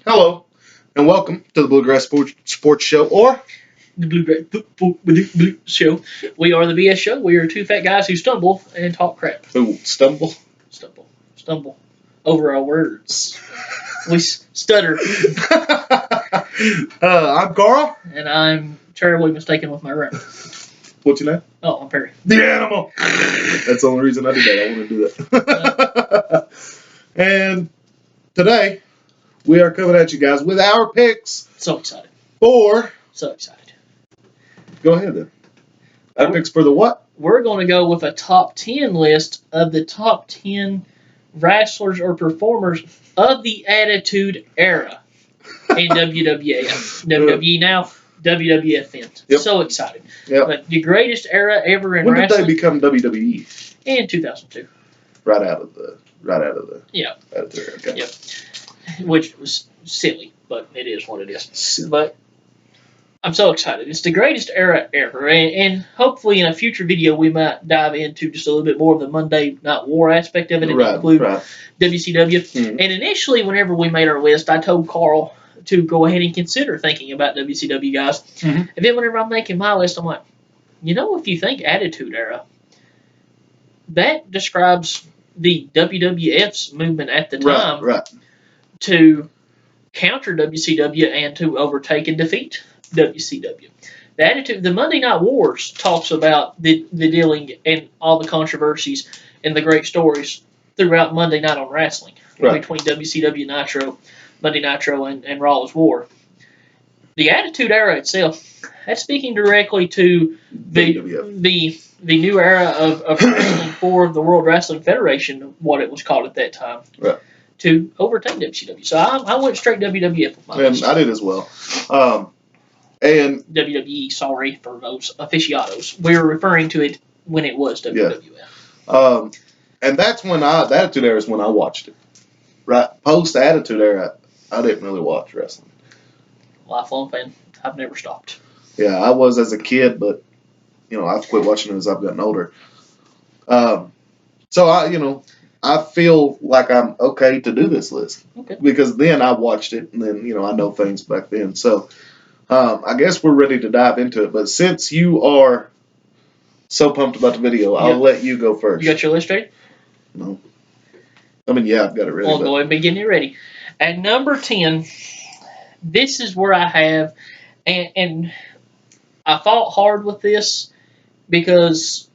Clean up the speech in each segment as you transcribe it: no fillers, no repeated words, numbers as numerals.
Hello, and welcome to the Bluegrass Sports Show, or The Blue Show. We are the BS Show. We are two fat guys who stumble and talk crap. who stumble. Stumble over our words. We stutter, I'm Carl. and I'm terribly mistaken with my grammar. What's your name? Oh, I'm Perry. The Animal. That's the only reason I did that. I want to do that. And today, we are coming at you guys with our picks So excited. for... So excited. Go ahead, then. Our picks for the what? We're going to go with a top 10 list of the top 10 wrestlers or performers of the Attitude Era in WWF. WWE now, WWF then. Yep. So excited. Yep. But the greatest era ever in When did wrestling. they become WWE? In 2002. Right out of the Yeah. Attitude Era. Okay. Yep. Which was silly, but it is what it is. Silly. But I'm so excited. It's the greatest era ever. And hopefully in a future video we might dive into just a little bit more of the Monday Night War aspect of it and include WCW. Mm-hmm. And initially, whenever we made our list, I told Carl to go ahead and consider thinking about WCW guys. Mm-hmm. And then whenever I'm making my list, I'm like, if you think Attitude Era, that describes the WWF's movement at the time Right. to counter WCW and to overtake and defeat WCW. The Monday Night Wars talks about the dealing and all the controversies and the great stories throughout Monday Night on Wrestling between WCW Nitro, Monday Nitro, and Raw's War. The Attitude Era itself, that's speaking directly to the new era of wrestling for the World Wrestling Federation, what it was called at that time. Right. To overtake WCW. So I went straight WWF with my list. I did as well. And WWE, sorry for those aficionados. We were referring to it when it was WWF. Yeah. And that's when the Attitude Era is when I watched it. Right. Post Attitude Era, I didn't really watch wrestling. Lifelong fan. I've never stopped. Yeah, I was as a kid, but I've quit watching it as I've gotten older. So I feel like I'm okay to do this list. Okay. Because then I watched it, and then I know things back then. So I guess we're ready to dive into it. But since you are so pumped about the video, I'll let you go first. You got your list ready? No. I mean, yeah, I've got it ready. Well, go ahead and begin it ready. At number 10, this is where I have, and I fought hard with this because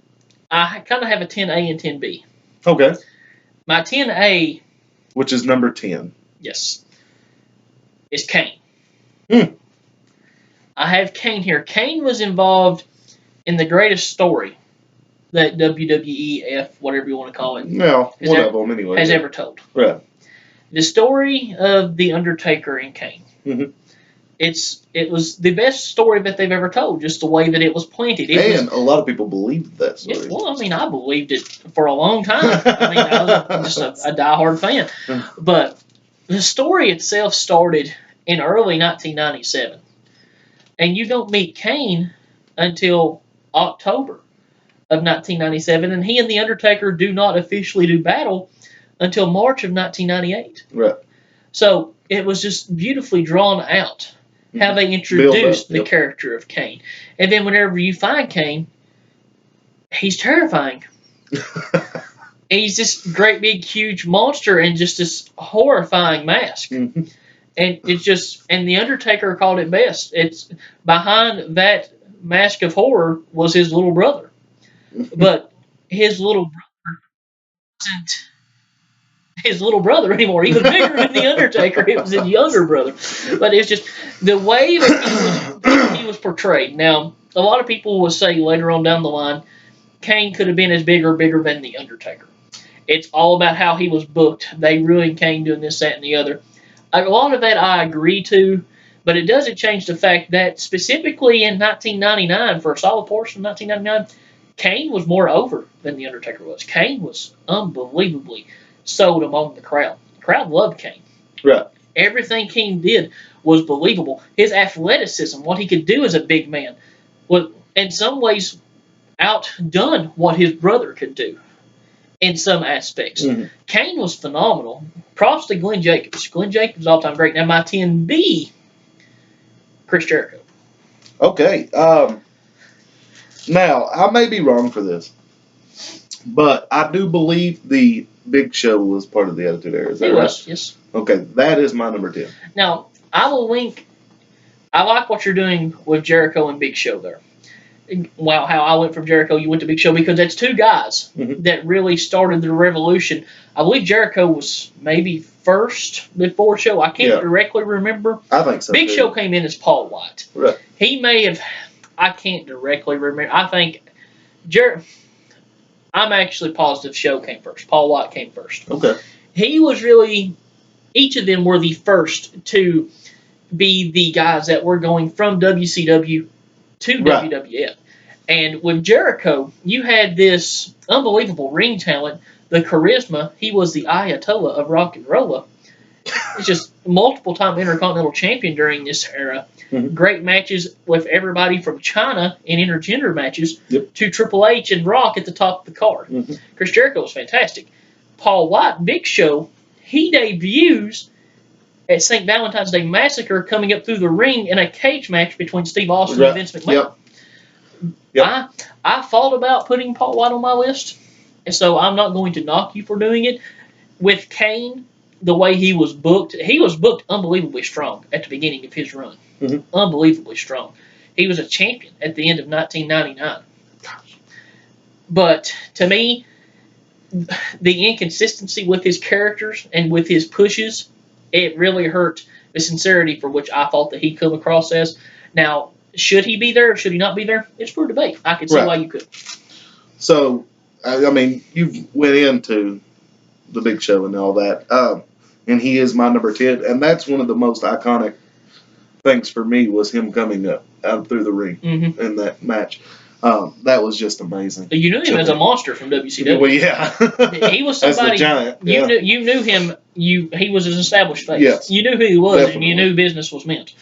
I kind of have a 10A and 10B. Okay. My 10A, which is number 10. Yes, is Kane. Hmm. I have Kane here. Kane was involved in the greatest story that WWEF, whatever you want to call it, No, one of them anyway, has ever told. Right. The story of The Undertaker and Kane. Mm-hmm. It was the best story that they've ever told, just the way that it was planted. A lot of people believed that story. Yeah, well, I mean, I believed it for a long time. I mean, I was just a diehard fan. But the story itself started in early 1997. And you don't meet Kane until October of 1997. And he and The Undertaker do not officially do battle until March of 1998. Right. So it was just beautifully drawn out how they introduced the character of Kane. And then whenever you find Kane, he's terrifying. He's this great big huge monster and just this horrifying mask. Mm-hmm. And it's just, and The Undertaker called it best. It's behind that mask of horror was his little brother. But his little brother wasn't his little brother anymore. He was bigger than The Undertaker. It was his younger brother. But it's just the way that he was portrayed. Now, a lot of people will say later on down the line, Kane could have been as bigger than The Undertaker. It's all about how he was booked. They ruined Kane doing this, that, and the other. A lot of that I agree to, but it doesn't change the fact that specifically in 1999, for a solid portion of 1999, Kane was more over than The Undertaker was. Kane was unbelievably sold among the crowd. The crowd loved Kane. Right. Everything Kane did was believable. His athleticism, what he could do as a big man, was in some ways outdone what his brother could do. in some aspects. Mm-hmm. Kane was phenomenal. Props to Glenn Jacobs. Glenn Jacobs all-time great. Now my 10B, Chris Jericho. Okay. Now, I may be wrong for this, but I do believe the Big Show was part of the Attitude Era. Is that He right? was, yes. Okay, that is my number 10. Now, I will link. I like what you're doing with Jericho and Big Show there. Wow, how I went from Jericho, you went to Big Show, because that's two guys that really started the revolution. I believe Jericho was maybe first before Show. I can't directly remember. I think so. Big Show came in as Paul White. Right. He may have. I can't directly remember. I think I'm actually positive Show came first. Paul White came first. Okay. He was really. Each of them were the first to be the guys that were going from WCW to WWF. And with Jericho, you had this unbelievable ring talent, the charisma. He was the Ayatollah of rock and roll. He's just multiple-time Intercontinental Champion during this era. Mm-hmm. Great matches with everybody from China in intergender matches to Triple H and Rock at the top of the card. Mm-hmm. Chris Jericho was fantastic. Paul White, Big Show, he debuts at St. Valentine's Day Massacre, coming up through the ring in a cage match between Steve Austin and Vince McMahon. Yep. I thought about putting Paul White on my list, and so I'm not going to knock you for doing it. With Kane, the way he was booked unbelievably strong at the beginning of his run. Mm-hmm. Unbelievably strong. He was a champion at the end of 1999. But to me, the inconsistency with his characters and with his pushes, it really hurt the sincerity for which I thought that he'd come across as. Now, should he be there or should he not be there? It's for debate. I could see why you could. So, I mean, you went into the Big Show and all that, and he is my number 10, and that's one of the most iconic things for me was him coming up out through the ring in that match. That was just amazing. You knew him as a monster from WCW. Well, yeah. He was somebody. As the giant. You knew him. He was an established face. Yes. You knew who he was, Definitely. and you knew business was meant.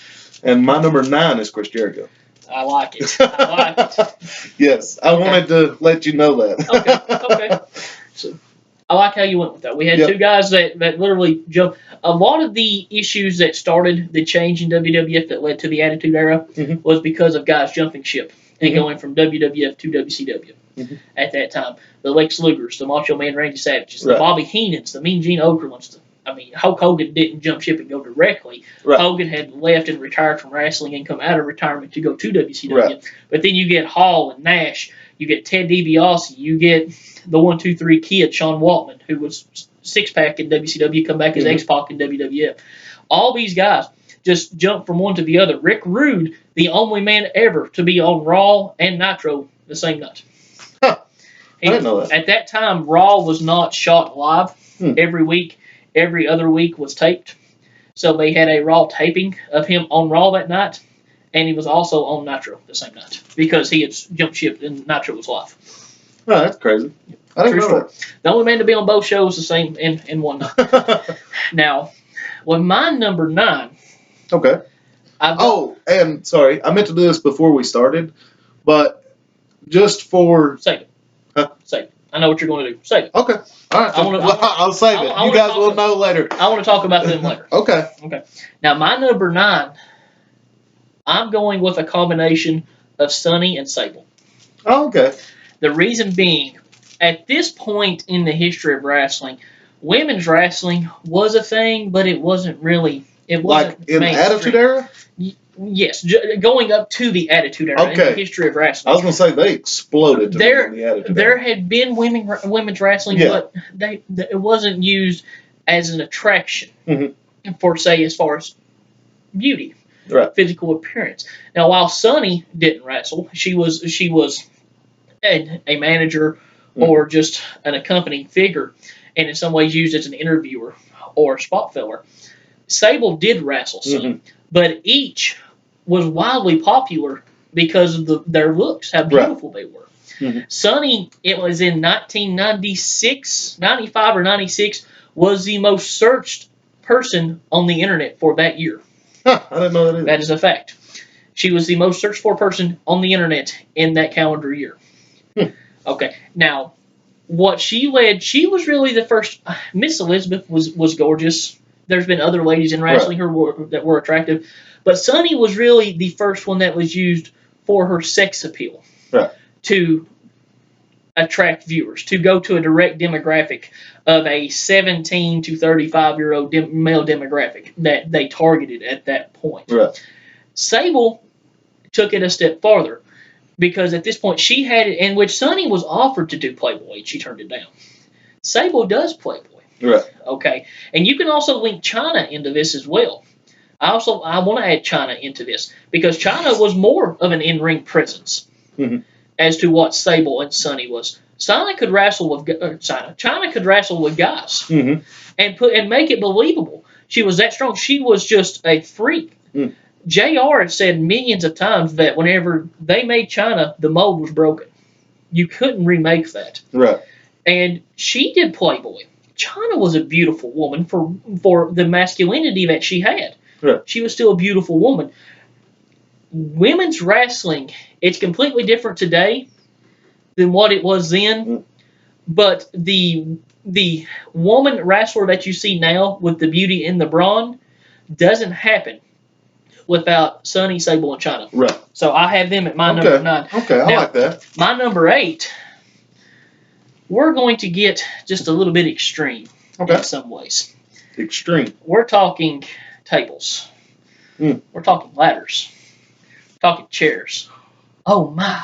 And my number 9 is Chris Jericho. I like it. I like it. Yes, I wanted to let you know that. Okay. So, I like how you went with that. We had two guys that literally jumped. A lot of the issues that started the change in WWF that led to the Attitude Era was because of guys jumping ship and going from WWF to WCW at that time. The Lex Lugers, the Macho Man Randy Savages, the Bobby Heenans, the Mean Gene Okerlunds. I mean, Hulk Hogan didn't jump ship and go directly. Hogan had left and retired from wrestling and come out of retirement to go to WCW. But then you get Hall and Nash, you get Ted DiBiase, you get the 1, 2, 3 kid, Sean Waltman, who was six-pack in WCW, come back as X-Pac in WWF. All these guys just jump from one to the other. Rick Rude, the only man ever to be on Raw and Nitro the same night. I didn't know that. At that time, Raw was not shot live every week. Every other week was taped. So they had a Raw taping of him on Raw that night, and he was also on Nitro the same night because he had jumped ship and Nitro was live. Oh, that's crazy. I didn't know that. The only man to be on both shows the same in one night. Now, with my number 9. Okay. And sorry, I meant to do this before we started, but just for... Save it. Huh? Save it. I know what you're going to do. Save it. Okay. All right. I'll save it. You guys will know later. I want to talk about them later. Okay. Now, my number 9, I'm going with a combination of Sunny and Sable. Oh, okay. The reason being, at this point in the history of wrestling, women's wrestling was a thing, but it wasn't really. It wasn't like in the Attitude Era? Yes, going up to the Attitude Era in the history of wrestling. I was going to say they exploded in the Attitude There Era. had been women's wrestling, but it wasn't used as an attraction for, say, as far as beauty, physical appearance. Now, while Sunny didn't wrestle, she was a manager or just an accompanying figure, and in some ways used as an interviewer or spot filler. Sable did wrestle some, but each was wildly popular because of their looks, how beautiful they were. Sunny, it was in 1996, 95 or 96, was the most searched person on the internet for that year. I didn't know that either. That is a fact. She was the most searched for person on the internet in that calendar year. Okay, now, what she led, she was really the first. Miss Elizabeth was gorgeous. There's been other ladies in wrestling that were attractive, but Sunny was really the first one that was used for her sex appeal to attract viewers, to go to a direct demographic of a 17 to 35-year-old male demographic that they targeted at that point. Sable took it a step farther because at this point she had it, in which Sunny was offered to do Playboy and she turned it down. Sable does Playboy. Okay. And you can also link Chyna into this as well. I want to add Chyna into this because Chyna was more of an in-ring presence as to what Sable and Sunny was. Chyna could wrestle with guys and make it believable. She was that strong. She was just a freak. JR has said millions of times that whenever they made Chyna, the mold was broken. You couldn't remake that. And she did Playboy. Chyna was a beautiful woman for the masculinity that she had. She was still a beautiful woman. Women's wrestling, it's completely different today than what it was then. But the woman wrestler that you see now with the beauty and the brawn doesn't happen without Sunny, Sable, and Chyna. So I have them at my number 9. Okay, I like that. My number 8, we're going to get just a little bit extreme in some ways. Extreme. We're talking tables. We're talking ladders. We're talking chairs. Oh, my.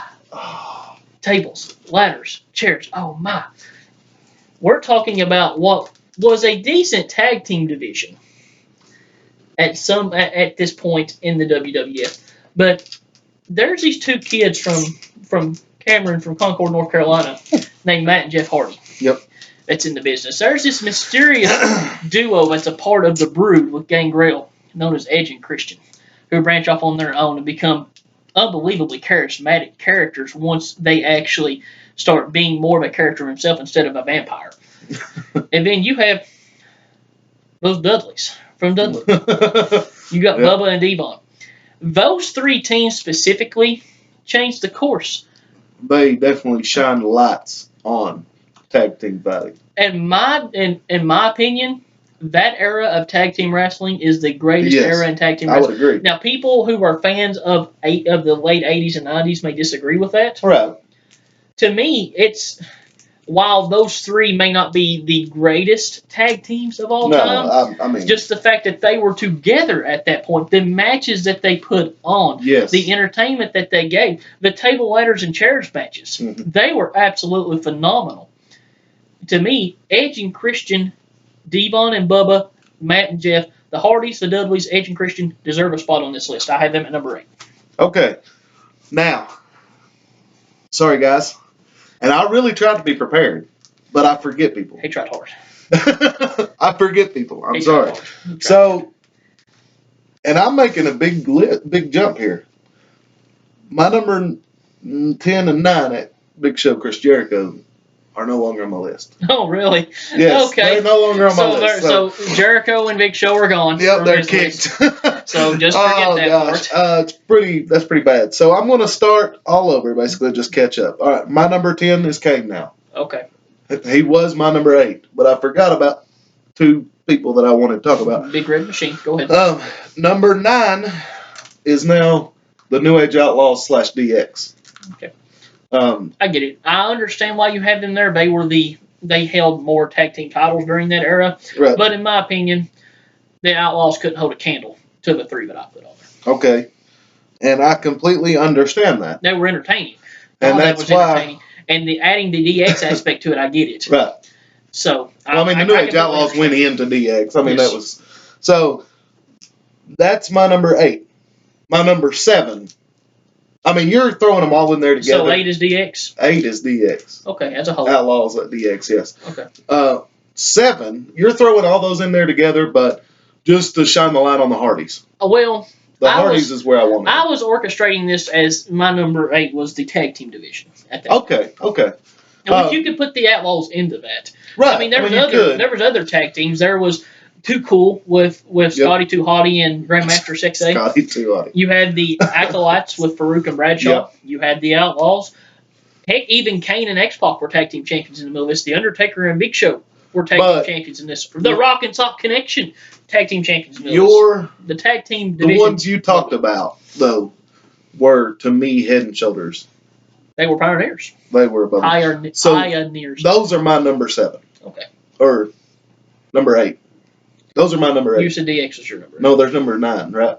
Tables, ladders, chairs. Oh, my. We're talking about what was a decent tag team division at this point in the WWF. But there's these two kids from Cameron, from Concord, North Carolina, named Matt and Jeff Hardy. That's in the business. There's this mysterious duo that's a part of the Brood with Gangrel, known as Edge and Christian, who branch off on their own and become unbelievably charismatic characters once they actually start being more of a character himself instead of a vampire. And then you have those Dudleys from Dudley. You got Bubba and Devon. Those 3 teams specifically changed the course. They definitely shine lights on tag team fighting. And in my opinion, that era of tag team wrestling is the greatest era in tag team wrestling. I would agree. Now, people who are fans of the late 80s and 90s may disagree with that. To me, it's, while those 3 may not be the greatest tag teams of all time, I mean, just the fact that they were together at that point, the matches that they put on, the entertainment that they gave, the table, ladders, and chairs matches, they were absolutely phenomenal. To me, Edge and Christian, Devon and Bubba, Matt and Jeff, the Hardys, the Dudleys, Edge and Christian deserve a spot on this list. I have them at number 8. Okay. Now, sorry guys, and I really tried to be prepared, but I forget people. He tried hard. I forget people. I'm sorry. So, and I'm making a big jump here. My number 10 and 9 at Big Show, Chris Jericho, are no longer on my list. Oh, really? Yes, okay. They're no longer on my list. So Jericho and Big Show are gone. Yep, they're kicked. So just forget that part. That's pretty bad. So I'm going to start all over, basically, just catch up. All right, my number 10 is Kane now. Okay. He was my number 8, but I forgot about 2 people that I wanted to talk about. Big Red Machine. Go ahead. Number 9 is now the New Age Outlaws / DX. Okay. I get it. I understand why you have them there. They held more tag team titles during that era. But in my opinion, the Outlaws couldn't hold a candle to the 3 that I put on there. Okay. And I completely understand that. They were entertaining. And that's why. And adding the DX aspect to it, I get it. Right. So, the New Age Outlaws went into DX. That was. So, that's my number 8. My number 7. You're throwing them all in there together. So 8 is DX? 8 is DX. Okay, as a whole. Outlaws at DX, yes. Okay. 7, you're throwing all those in there together, but just to shine the light on the Hardys. Well, the Hardys is where I want it. I was orchestrating this as my number 8 was the tag team division at that point. Okay. And you could put the Outlaws into that. Right. There was other tag teams. There was Too Cool with Scotty Too Hottie and Grandmaster Sexay. Scotty Too Hottie. You had the Acolytes with Farouk and Bradshaw. Yep. You had the Outlaws. Heck, even Kane and X-Pac were tag team champions in the middle of this. The Undertaker and Big Show were tag team champions in this. The Rock and Sock Connection tag team champions in the middle of this. The tag team division. The ones you talked about, though, were, to me, head and shoulders. They were pioneers. They were above pioneers. Those are my number 7. Okay. Or number 8. Those are my number 8. You said DX was your number 8. No, there's number 9, right?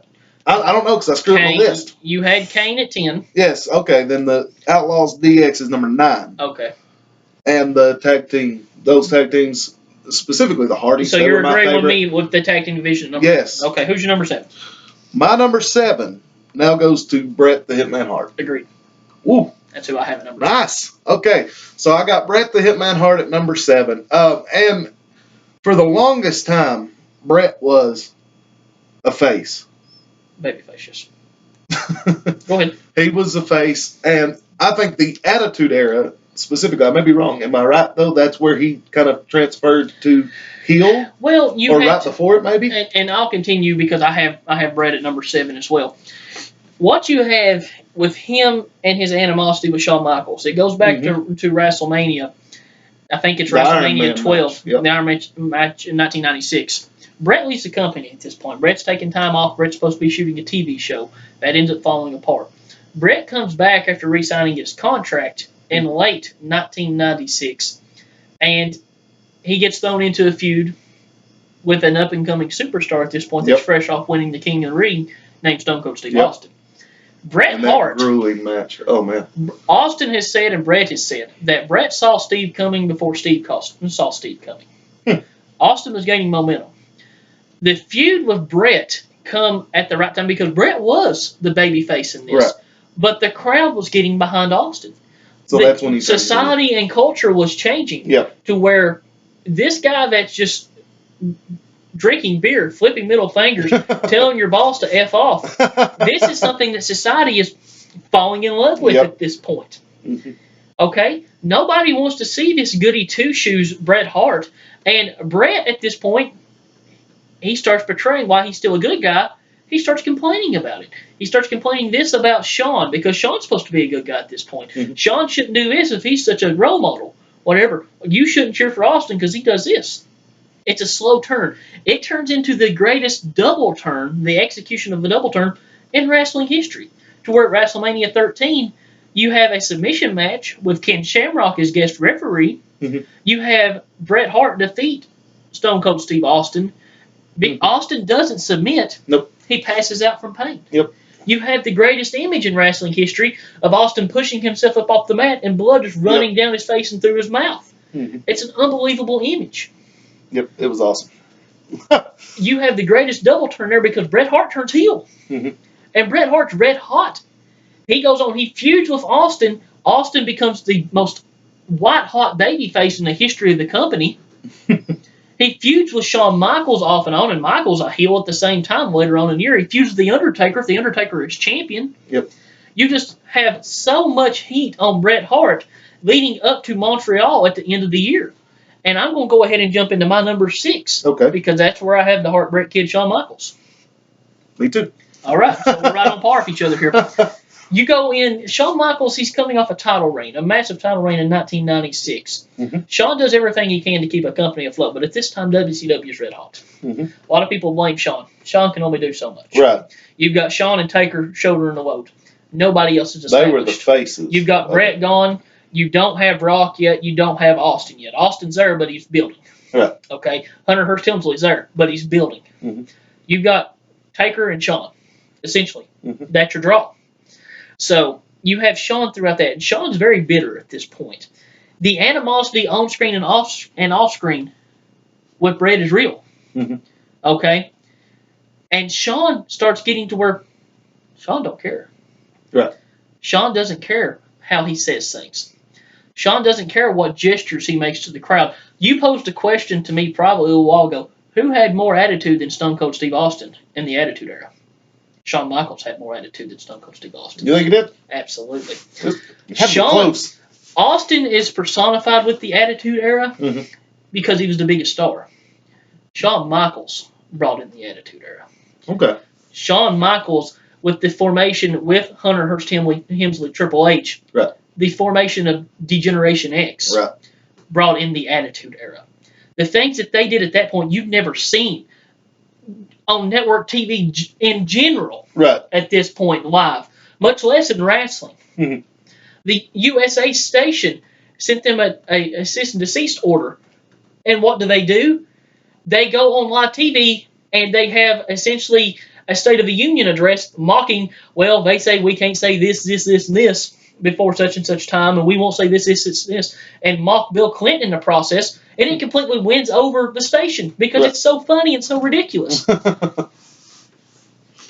I don't know because I screwed up the list. You had Kane at 10. Yes, okay. Then the Outlaws DX is number 9. Okay. And the those tag teams, specifically the Hardys. So you're agreeing with me with the tag team division number? Yes. Okay, who's your number 7? My number 7 now goes to Bret the Hitman Hart. Agreed. Woo. That's who I have at number 7. Nice. Okay. So I got Bret the Hitman Hart at number 7. And for the longest time, Bret was a face. Babyface, yes. Go ahead. He was a face, and I think the Attitude Era, specifically, I may be wrong. Am I right, though? That's where he kind of transferred to heel? Well, before it, maybe? And I'll continue because I have Bret at number 7 as well. What you have with him and his animosity with Shawn Michaels, it goes back to WrestleMania. I think it's WrestleMania 12, the Iron Man match in 1996. Bret leaves the company at this point. Bret's taking time off. Bret's supposed to be shooting a TV show. That ends up falling apart. Bret comes back after re-signing his contract in late 1996, and he gets thrown into a feud with an up-and-coming superstar at this point that's fresh off winning the King of the Ring, named Stone Cold Steve Austin. Bret Hart. Grueling match. Oh, man. Austin has said and Bret has said that Bret saw Steve coming before Steve saw Steve coming. Austin was gaining momentum. The feud with Bret come at the right time because Bret was the babyface in this. Right. But the crowd was getting behind Austin. So that's when society and culture was changing to where this guy that's just drinking beer, flipping middle fingers, telling your boss to F off. This is something that society is falling in love with at this point. Mm-hmm. Okay? Nobody wants to see this goody two-shoes Bret Hart. And Bret, at this point, he starts portraying why he's still a good guy. He starts complaining about it. He starts complaining this about Shawn because Shawn's supposed to be a good guy at this point. Mm-hmm. Shawn shouldn't do this if he's such a role model. Whatever. You shouldn't cheer for Austin because he does this. It's a slow turn. It turns into the greatest double turn, the execution of the double turn in wrestling history. To where at WrestleMania 13, you have a submission match with Ken Shamrock as guest referee. Mm-hmm. You have Bret Hart defeat Stone Cold Steve Austin. Austin doesn't submit. Nope. He passes out from pain. Yep. You have the greatest image in wrestling history of Austin pushing himself up off the mat and blood just running down his face and through his mouth. Mm-hmm. It's an unbelievable image. Yep, it was awesome. You have the greatest double turn there because Bret Hart turns heel. Mm-hmm. And Bret Hart's red hot. He goes on, he feuds with Austin. Austin becomes the most white-hot babyface in the history of the company. He feuds with Shawn Michaels off and on, and Michaels a heel at the same time later on in the year. He feuds with The Undertaker if The Undertaker is champion. Yep. You just have so much heat on Bret Hart leading up to Montreal at the end of the year. And I'm going to go ahead and jump into my number 6. Okay. Because that's where I have the Hart Bret Kid, Shawn Michaels. Me too. All right. So we're right on par with each other here. You go in, Shawn Michaels, he's coming off a title reign, a massive title reign in 1996. Mm-hmm. Shawn does everything he can to keep a company afloat, but at this time, WCW is red hot. Mm-hmm. A lot of people blame Shawn. Shawn can only do so much. Right. You've got Shawn and Taker shouldering the load. Nobody else is established. They were the faces. You've got Bret gone. You don't have Rock yet. You don't have Austin yet. Austin's there, but he's building. Right. Okay? Hunter Hearst Helmsley's there, but he's building. Mm-hmm. You've got Taker and Shawn, essentially. Mm-hmm. That's your draw. So you have Shawn throughout that. And Shawn's very bitter at this point. The animosity on screen and off screen with Bret is real. Mm-hmm. Okay? And Shawn starts getting to where Shawn don't care. Right. Shawn doesn't care how he says things. Shawn doesn't care what gestures he makes to the crowd. You posed a question to me probably a little while ago. Who had more attitude than Stone Cold Steve Austin in the Attitude Era? Shawn Michaels had more attitude than Stone Cold Steve Austin. You think he did? Absolutely. Shawn close. Austin is personified with the Attitude Era because he was the biggest star. Shawn Michaels brought in the Attitude Era. Okay. Shawn Michaels, with the formation with Hunter Hearst Helmsley, Triple H, the formation of Degeneration X Right. brought in the Attitude Era. The things that they did at that point you've never seen on network TV in general Right. at this point live, much less in wrestling. Mhm. The USA station sent them a cease and desist order. And what do? They go on live TV and they have essentially a State of the Union address mocking, well, they say we can't say this, this, this, and this before such and such time, and we won't say this, this, this, and mock Bill Clinton in the process, and it completely wins over the station because it's so funny and so ridiculous.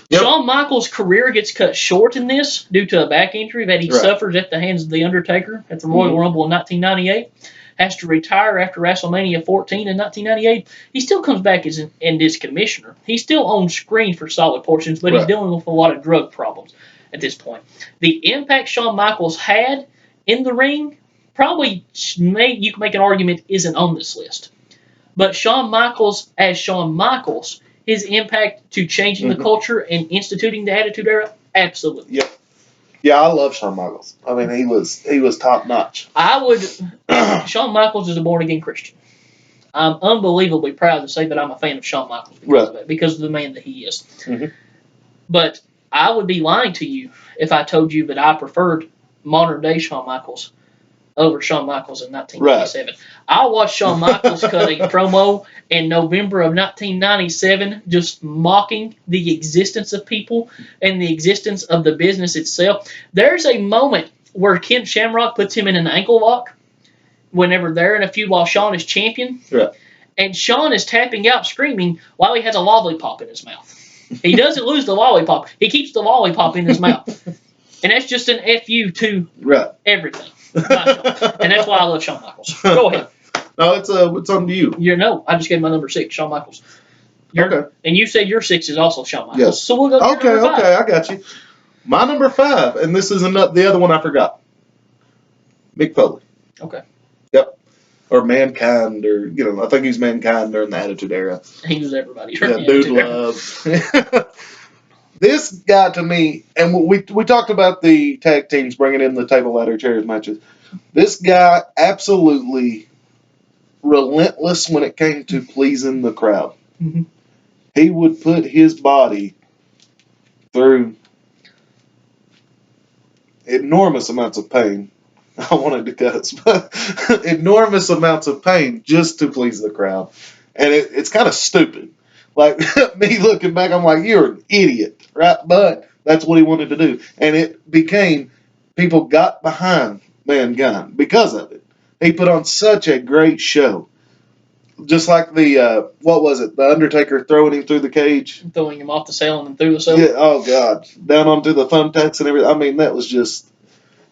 Yep. Shawn Michaels' career gets cut short in this due to a back injury that he suffers at the hands of The Undertaker at the Royal Rumble in 1998. Has to retire after WrestleMania 14 in 1998. He still comes back as commissioner. He's still on screen for solid portions, but he's dealing with a lot of drug problems at this point. The impact Shawn Michaels had in the ring probably you can make an argument isn't on this list. But Shawn Michaels as Shawn Michaels, his impact to changing the culture and instituting the Attitude Era, absolutely. Yep. Yeah, I love Shawn Michaels. I mean, he was top notch. Shawn Michaels is a born again Christian. I'm unbelievably proud to say that I'm a fan of Shawn Michaels because of the man that he is. Mm-hmm. But I would be lying to you if I told you that I preferred modern day Shawn Michaels over Shawn Michaels in 1997. I watched Shawn Michaels cut a promo in November of 1997 just mocking the existence of people and the existence of the business itself. There's a moment where Ken Shamrock puts him in an ankle lock whenever they're in a feud while Shawn is champion. Right. And Shawn is tapping out screaming while he has a lollipop in his mouth. He doesn't lose the lollipop. He keeps the lollipop in his mouth. And that's just an FU to everything. And that's why I love Shawn Michaels. Go ahead. No, it's on to you. I just gave my number 6, Shawn Michaels. Okay. And you said your 6 is also Shawn Michaels. Yes. So we'll go to number 5. Okay, I got you. My number 5, and this is the other one I forgot. Mick Foley. Okay. Yep. Or Mankind, or I think he's Mankind during the Attitude Era. He was everybody. Yeah, Dude Love. This guy to me, and we talked about the tag teams bringing in the table, ladder, chairs matches. This guy absolutely relentless when it came to pleasing the crowd. Mm-hmm. He would put his body through enormous amounts of pain. I wanted to cuss, but enormous amounts of pain just to please the crowd. And it's kind of stupid. Like, me looking back, I'm like, you're an idiot, right? But that's what he wanted to do. And it became, people got behind Mankind because of it. He put on such a great show. Just like the, what was it, The Undertaker throwing him through the cage? Throwing him off the ceiling and through the ceiling? Yeah, oh, God. Down onto the thumbtacks and everything. I mean, that was just,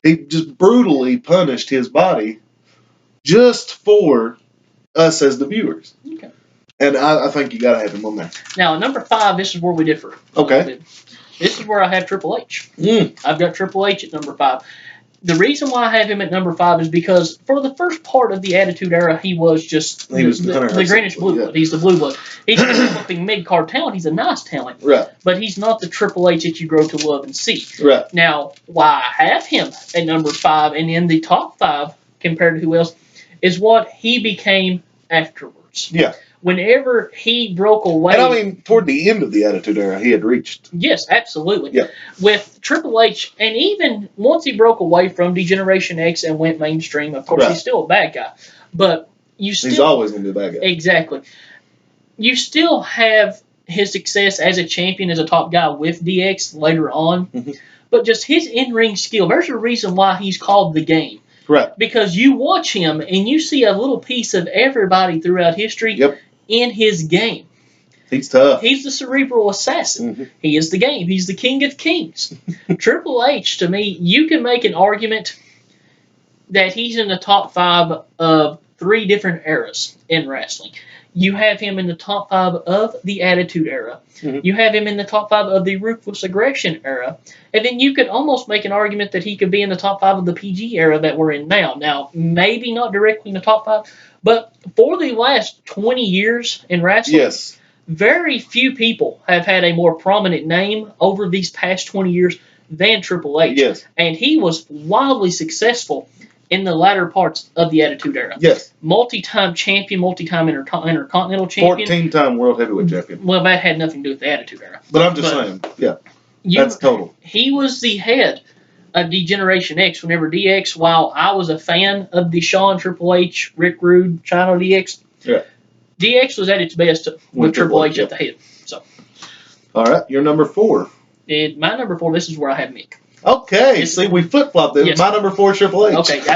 he just brutally punished his body just for us as the viewers. Okay. And I think you got to have him on there. Now, number 5, this is where we differ. Okay. This is where I have Triple H. I've got Triple H at number 5. The reason why I have him at number 5 is because for the first part of the Attitude Era, he was just the Greenwich Blue Blood. He's the Blue Blood. He's developing mid-card talent. He's a nice talent. Right. But he's not the Triple H that you grow to love and see. Right. Now, why I have him at number 5 and in the top 5 compared to who else is what he became afterwards. Yeah. Whenever he broke away. And I mean, toward the end of the Attitude Era, he had reached. Yes, absolutely. Yeah. With Triple H, and even once he broke away from Degeneration X and went mainstream, of course, he's still a bad guy. But he's always going to be a bad guy. Exactly. You still have his success as a champion, as a top guy with DX later on. Mm-hmm. But just his in-ring skill, there's a reason why he's called the Game. Right. Because you watch him and you see a little piece of everybody throughout history in his game. He's tough. He's the cerebral assassin. Mm-hmm. He is the Game. He's the king of kings. Triple H, to me, you can make an argument that he's in the top 5 of 3 different eras in wrestling. You have him in the top 5 of the Attitude Era. Mm-hmm. You have him in the top 5 of the Ruthless Aggression Era. And then you could almost make an argument that he could be in the top 5 of the PG era that we're in now. Now, maybe not directly in the top 5, but for the last 20 years in wrestling, very few people have had a more prominent name over these past 20 years than Triple H. Yes. And he was wildly successful in the latter parts of the Attitude Era. Yes. Multi-time champion, multi-time intercontinental champion. 14-time world heavyweight champion. Well, that had nothing to do with the Attitude Era. But I'm just saying, yeah. That's total. He was the head of D-Generation X whenever DX, while I was a fan of the Shawn, Triple H, Rick Rude, China DX, yeah. DX was at its best with Triple H at the head. So, all right, you're number 4. My number 4, this is where I had Mick. Okay, see, we flip-flopped it. Yes. My number 4 is Triple H. Okay, here's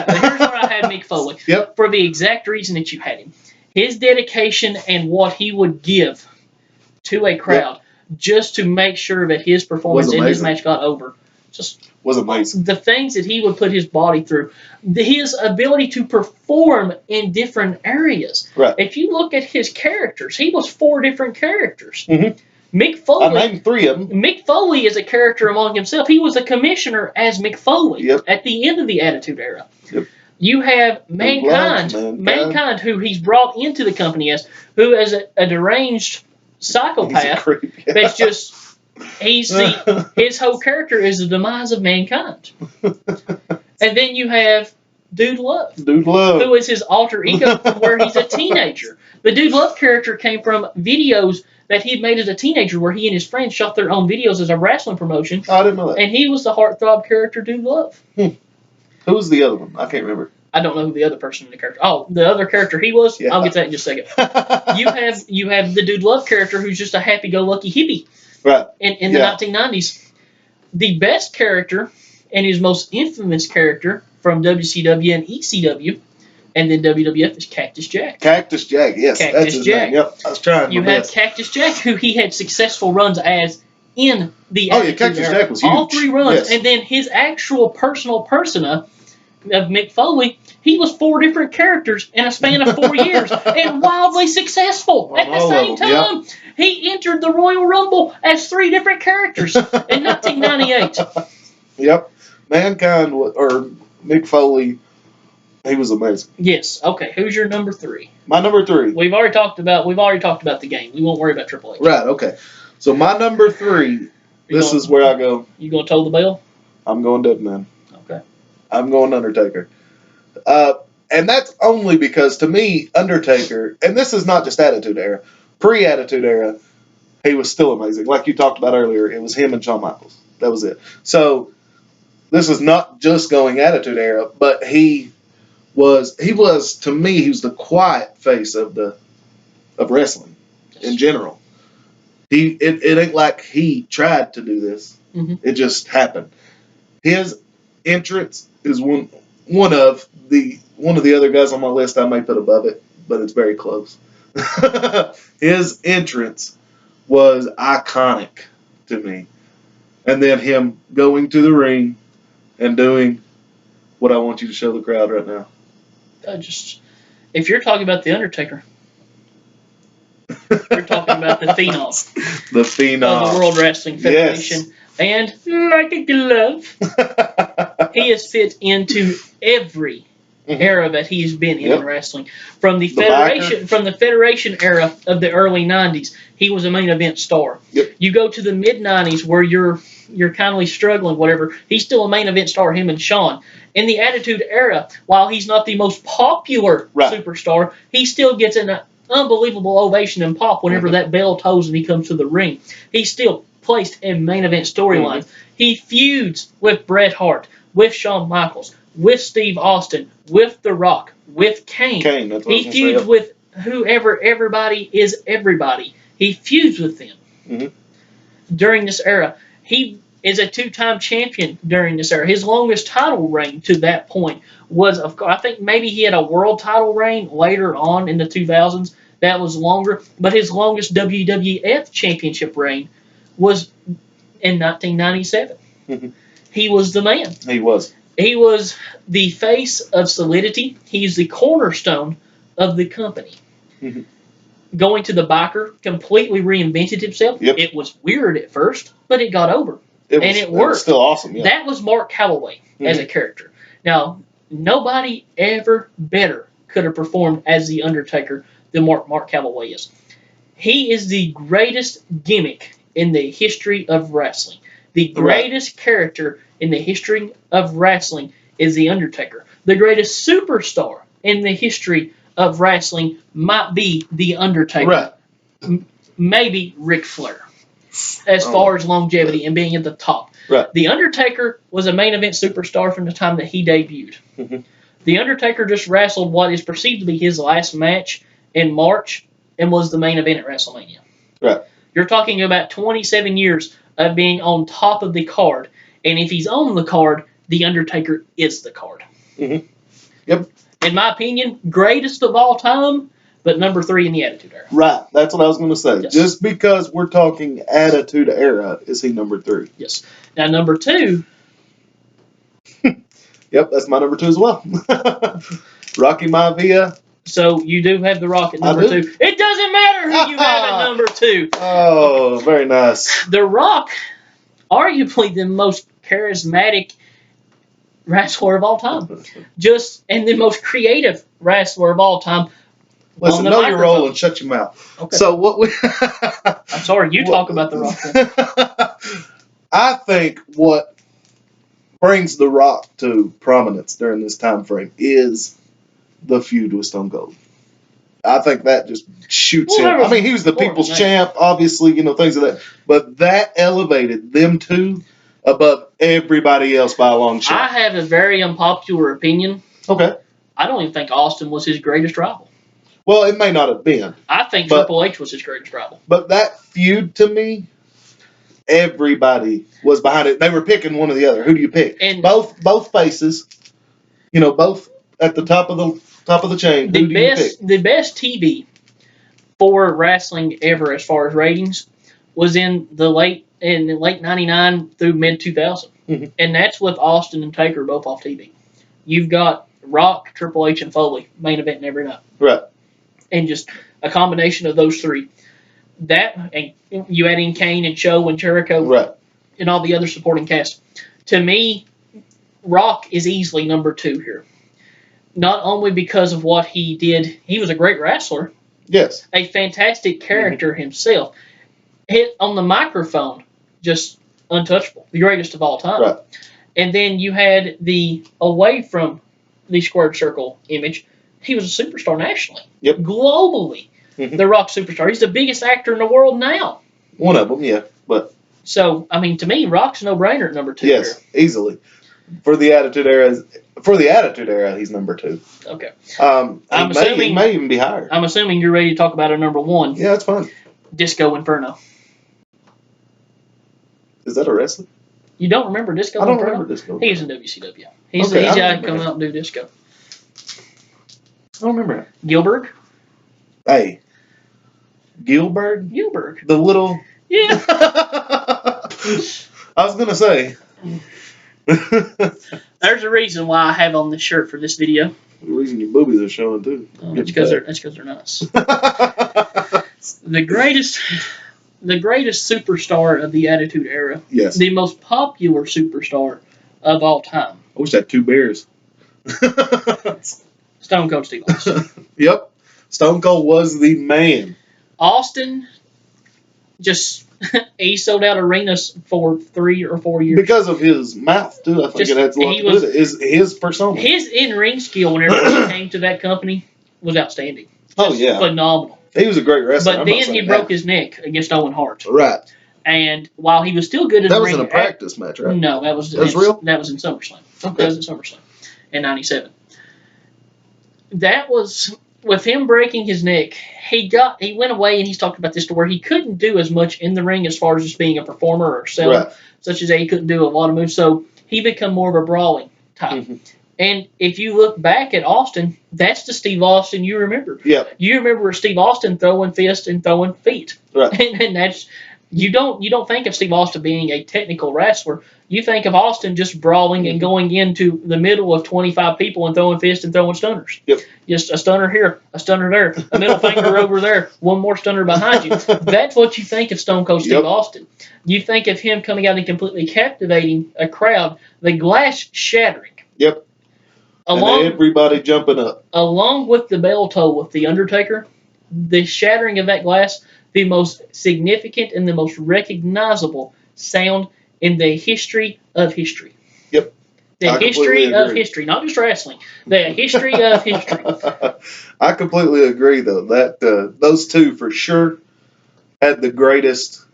where I had Mick Foley. Yep. For the exact reason that you had him. His dedication and what he would give to a crowd just to make sure that his performance in his match got over. Just was amazing. The things that he would put his body through. His ability to perform in different areas. Right. If you look at his characters, he was 4 different characters. Mm-hmm. Mick Foley. I named 3 of them. Mick Foley is a character among himself. He was a commissioner as Mick Foley at the end of the Attitude Era. Yep. You have Mankind, who he's brought into the company as, who is a deranged psychopath. That's just, his whole character is the demise of Mankind. And then you have Dude Love. Who is his alter ego from where he's a teenager. The Dude Love character came from videos that he had made as a teenager where he and his friends shot their own videos as a wrestling promotion. Oh, I didn't know that. And he was the heartthrob character Dude Love. Who was the other one? I can't remember. I don't know who the other person in the character. Oh, the other character he was? Yeah. I'll get to that in just a second. You have the Dude Love character who's just a happy-go-lucky hippie. Right. In the 1990s. The best character and his most infamous character from WCW and ECW and then WWF is Cactus Jack. Cactus Jack, yes. That's his name. Yep. I was trying. You have Cactus Jack, who he had successful runs as in the Cactus Jack was huge. All 3 runs. Yes. And then his actual personal persona of Mick Foley, he was 4 different characters in a span of 4 years and wildly successful at the same time. Yep. He entered the Royal Rumble as 3 different characters in 1998. Yep. Mankind, or Mick Foley, he was amazing. Yes. Okay. Who's your number 3? My number 3. We've already talked about the game. We won't worry about Triple H. Right. Okay. So my number 3. This is where I go. You gonna toe the bell? I'm going Deadman. Okay. I'm going Undertaker. And that's only because to me, Undertaker, and this is not just Attitude Era, pre-Attitude Era, he was still amazing. Like you talked about earlier, it was him and Shawn Michaels. That was it. So this is not just going Attitude Era, but he was to me, he was the quiet face of wrestling in general. It ain't like he tried to do this. Mm-hmm. It just happened. His entrance is one of the other guys on my list I may put above it, but it's very close. His entrance was iconic to me. And then him going to the ring and doing what I want you to show the crowd right now. If you're talking about The Undertaker, you're talking about the Phenom. The Phenom. Of the World Wrestling Federation. Yes. And like a glove, he has fit into every era that he's been in wrestling. From the Federation era of the early 90s, he was a main event star. Yep. You go to the mid 90s where you're kind of struggling, whatever. He's still a main event star, him and Shawn. In the Attitude Era, while he's not the most popular superstar, he still gets an unbelievable ovation and pop whenever that bell tolls and he comes to the ring. He's still placed in main event storylines. He feuds with Bret Hart, with Shawn Michaels, with Steve Austin, with The Rock, with Kane. He feuds with whoever everybody is everybody. He feuds with them during this era. He is a 2-time champion during this era. His longest title reign to that point was, I think maybe he had a world title reign later on in the 2000s. That was longer. But his longest WWF championship reign was in 1997. He was the man. He was. He was the face of Solidity. He's the cornerstone of the company. Going to the biker, completely reinvented himself. Yep. It was weird at first, but it got over. It worked. It was still awesome. Yeah. That was Mark Calloway as a character. Now, nobody ever better could have performed as The Undertaker than Mark Calloway is. He is the greatest gimmick in the history of wrestling. The greatest character in the history of wrestling is The Undertaker. The greatest superstar in the history of wrestling might be The Undertaker. Right. Maybe Ric Flair. As far as longevity and being at the top. Right. The Undertaker was a main event superstar from the time that he debuted. Mm-hmm. The Undertaker just wrestled what is perceived to be his last match in March and was the main event at WrestleMania. Right. You're talking about 27 years of being on top of the card. And if he's on the card, The Undertaker is the card. Mm-hmm. Yep. In my opinion, greatest of all time, but number 3 in the Attitude Era. Right. That's what I was going to say. Yes. Just because we're talking Attitude Era, is he number 3? Yes. Now, number 2. Yep, that's my number 2 as well. Rocky Maivia. So you do have The Rock at number 2. It doesn't matter who you have at number 2. Oh, very nice. The Rock, arguably the most charismatic wrestler of all time. And the most creative wrestler of all time. Listen, know your role and shut your mouth. Okay. So what we I'm sorry, you talk about The Rock then. I think what brings The Rock to prominence during this time frame is the feud with Stone Cold. I think that just shoots him. I mean, he was the people's champ, obviously, things of that. But that elevated them two above everybody else by a long shot. I have a very unpopular opinion. Okay. I don't even think Austin was his greatest rival. Well, it may not have been. I think Triple H was his greatest rival. But that feud, to me, everybody was behind it. They were picking one or the other. Who do you pick? And both faces, both at the top of the chain. Who do you pick? The best TV for wrestling ever, as far as ratings, was in the late '99 through mid 2000, and that's with Austin and Taker both off TV. You've got Rock, Triple H, and Foley main event every night. Right. And just a combination of those three. That, and you add in Kane and Show and Jericho, right, and all the other supporting cast. To me, Rock is easily number 2 here. Not only because of what he did, he was a great wrestler. Yes. A fantastic character himself. Hit on the microphone, just untouchable. The greatest of all time. Right. And then you had the away from the squared circle image. He was a superstar nationally. Yep. Globally. The Rock superstar. He's the biggest actor in the world now. One of them, yeah. But so, I mean, to me, Rock's a no-brainer at number 2. Yes, here. Easily. For the Attitude Era, he's number 2. Okay. He may even be higher. I'm assuming you're ready to talk about a number 1. Yeah, that's fine. Disco Inferno. Is that a wrestler? You don't remember Disco Inferno? I Inferno? don't remember Disco Inferno. He's in WCW. He's the guy who come out and do disco. I don't remember him. Gilbert? Hey. Gilbert? Gilbert. The little... Yeah. I was going to say. There's a reason why I have on this shirt for this video. The reason your boobies are showing, too. That's because they're nice. The greatest superstar of the Attitude Era. Yes. The most popular superstar of all time. I wish I had 2 bears. Stone Cold Steve Austin. Yep. Stone Cold was the man. Austin he sold out arenas for 3 or 4 years. Because of his mouth, too. I think it has a lot to do with it. His persona. His in-ring skill whenever he came to that company was outstanding. Oh, yeah. Phenomenal. He was a great wrestler. But then he broke his neck against Owen Hart. Right. And while he was still good in the ring... That wasn't a practice match, right? No, that was real? That was in SummerSlam. Okay. That was in SummerSlam in '97. That was... With him breaking his neck, he went away, and he's talked about this, to where he couldn't do as much in the ring as far as just being a performer or seller, right, such as that he couldn't do a lot of moves. So he became more of a brawling type. And if you look back at Austin, that's the Steve Austin you remember. Yeah. You remember Steve Austin throwing fists and throwing feet. Right. And that's you don't think of Steve Austin being a technical wrestler. You think of Austin just brawling and going into the middle of 25 people and throwing fists and throwing stunners. Yep. Just a stunner here, a stunner there, a middle finger over there, one more stunner behind you. That's what you think of Stone Cold Steve Austin. You think of him coming out and completely captivating a crowd, the glass shattering. Yep. And everybody jumping up. Along with the bell toll with The Undertaker, the shattering of that glass, the most significant and the most recognizable sound in the history of history. Yep. The I history completely of agree. history, not just wrestling. The history of history. I completely agree, though. That those two for sure had the greatest.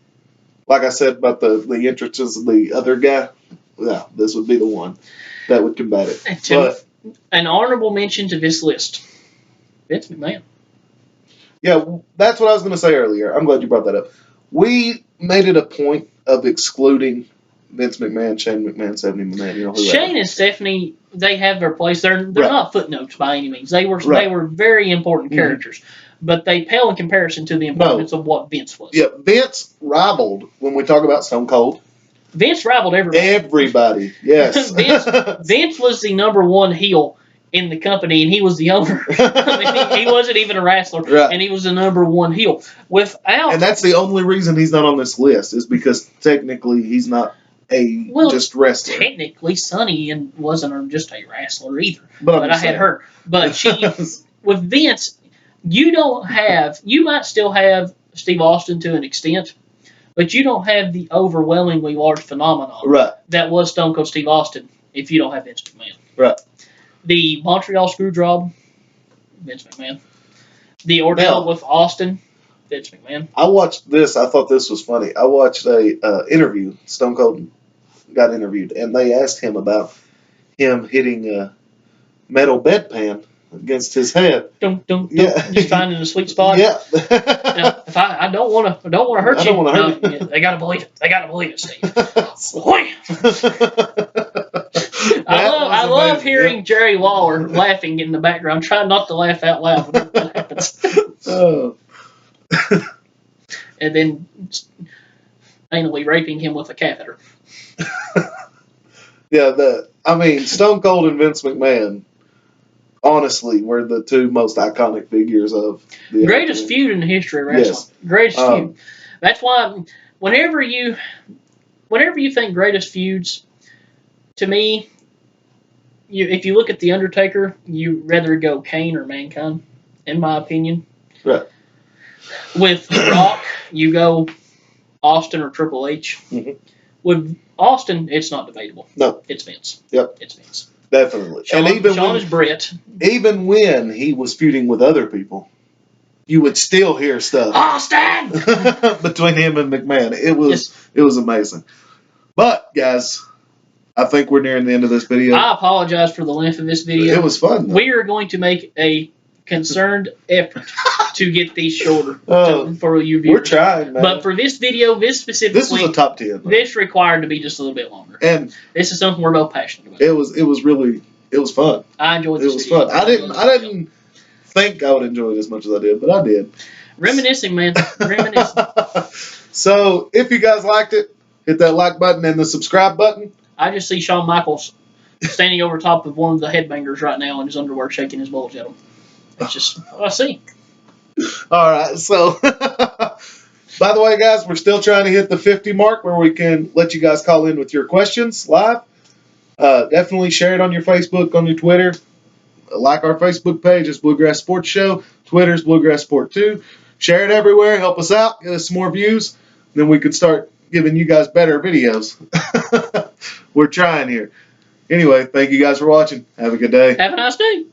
Like I said about the entrances of the other guy, yeah, this would be the one that would combat it. And But an honorable mention to this list, Vince McMahon. yeah, that's what I was going to say earlier. I'm glad you brought that up. We made it a point of excluding Vince McMahon, Shane McMahon, Stephanie McMahon. You know whoever. Shane and Stephanie, they have their place. They're Right. not footnotes by any means. They Right. were very important Mhm. characters, but they pale in comparison to the importance of what Vince was. Yeah, Vince rivaled when we talk about Stone Cold. Vince rivaled everybody. Everybody, yes. Vince was the number one heel in the company, and he was the owner. I mean, he wasn't even a wrestler, Right. and he was the number one heel. And that's the only reason he's not on this list is because technically he's not just wrestler. Technically, Sonny wasn't just a wrestler either. But I had her. But with Vince, you might still have Steve Austin to an extent, but you don't have the overwhelmingly large phenomenon that was Stone Cold Steve Austin if you don't have Vince McMahon. Right. The Montreal Screwjob, Vince McMahon. The ordeal with Austin, Vince McMahon. I watched this. I thought this was funny. I watched a interview. Stone Cold got interviewed, and they asked him about him hitting a metal bedpan against his head. Don't. Just finding a sweet spot. Yeah. If I don't want to hurt you. I don't want to hurt you. They gotta believe it. They gotta believe it, Steve. Boy. I love hearing Jerry Lawler laughing in the background, trying not to laugh out loud when that happens. Oh. And then anally raping him with a catheter. Yeah, Stone Cold and Vince McMahon, honestly, were the two most iconic figures of the greatest feud in the history of wrestling. Yes. Greatest feud. That's why whenever you think greatest feuds, to me, if you look at The Undertaker, you rather go Kane or Mankind, in my opinion. Right. With Rock, you go Austin or Triple H. Mm-hmm. With Austin, it's not debatable. No. It's Vince. Yep. It's Vince. Definitely. Shawn is Brett. Even when he was feuding with other people, you would still hear stuff. Austin! Between him and McMahon. It was amazing. But, guys, I think we're nearing the end of this video. I apologize for the length of this video. It was fun, though. We are going to make a concerned effort to get these shorter for you viewers. We're trying, man. But for this video, this was a top 10. Man. This required to be just a little bit longer. And this is something we're both passionate about. It was fun. I enjoyed this. It was fun. I didn't think I would enjoy it as much as I did, but I did. Reminiscing, man. Reminiscing. So if you guys liked it, hit that like button and the subscribe button. I just see Shawn Michaels standing over top of one of the headbangers right now in his underwear, shaking his bulge at him. That's just what I see. All right. So, by the way, guys, we're still trying to hit the 50 mark where we can let you guys call in with your questions live. Definitely share it on your Facebook, on your Twitter. Like our Facebook page, it's Bluegrass Sports Show. Twitter's Bluegrass Sport 2. Share it everywhere. Help us out. Get us some more views. Then we can start giving you guys better videos. We're trying here. Anyway, thank you guys for watching. Have a good day. Have a nice day.